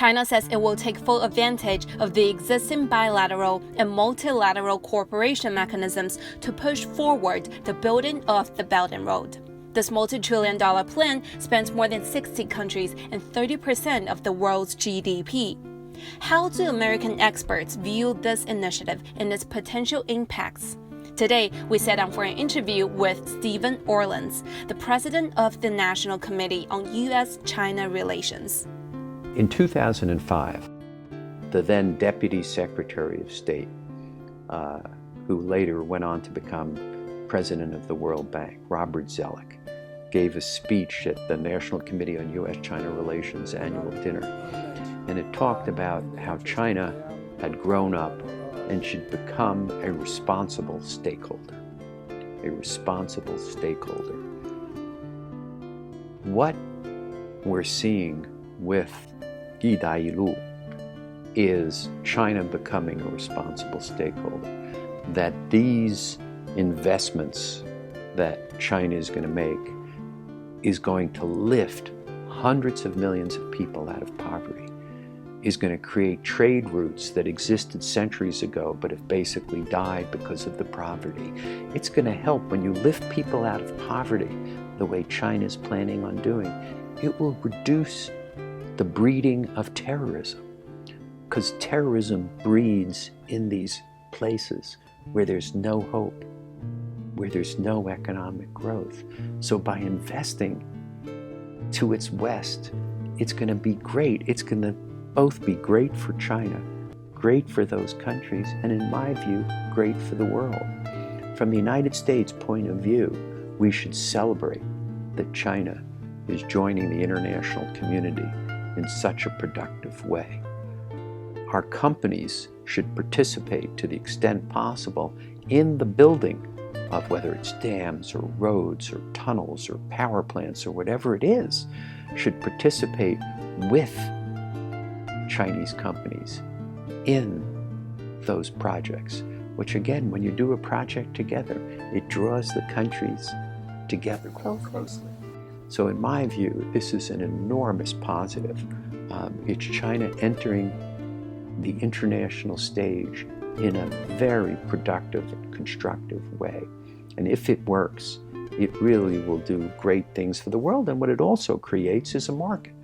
China says it will take full advantage of the existing bilateral and multilateral cooperation mechanisms to push forward the building of the Belt and Road. This multi-trillion-dollar plan spans more than 60 countries and 30% of the world's GDP. How do American experts view this initiative and its potential impacts? Today, we sat down for an interview with Stephen Orlins, the president of the National Committee on U.S.-China Relations. In 2005, the then Deputy Secretary of State, who later went on to become President of the World Bank, Robert Zoellick, gave a speech at the National Committee on U.S.-China Relations annual dinner. And it talked about how China had grown up and should become a responsible stakeholder. A responsible stakeholder. What we're seeing with 一带一路 is China becoming a responsible stakeholder. That these investments that China is going to make is going to lift hundreds of millions of people out of poverty, is going to create trade routes that existed centuries ago but have basically died because of the poverty. It's going to help when you lift people out of poverty the way China is planning on doing. It will reduce the breeding of terrorism, because terrorism breeds in these places where there's no hope, where there's no economic growth. So by investing to its west, it's going to be great. It's going to both be great for China, great for those countries, and in my view, great for the world. From the United States point of view, we should celebrate that China is joining the international community in such a productive way. Our companies should participate to the extent possible in the building of whether it's dams or roads or tunnels or power plants or whatever it is, should participate with Chinese companies in those projects, which again, when you do a project together, it draws the countries together closely. So in my view, this is an enormous positive. It's China entering the international stage in a very productive and constructive way. And if it works, it really will do great things for the world. And what it also creates is a market.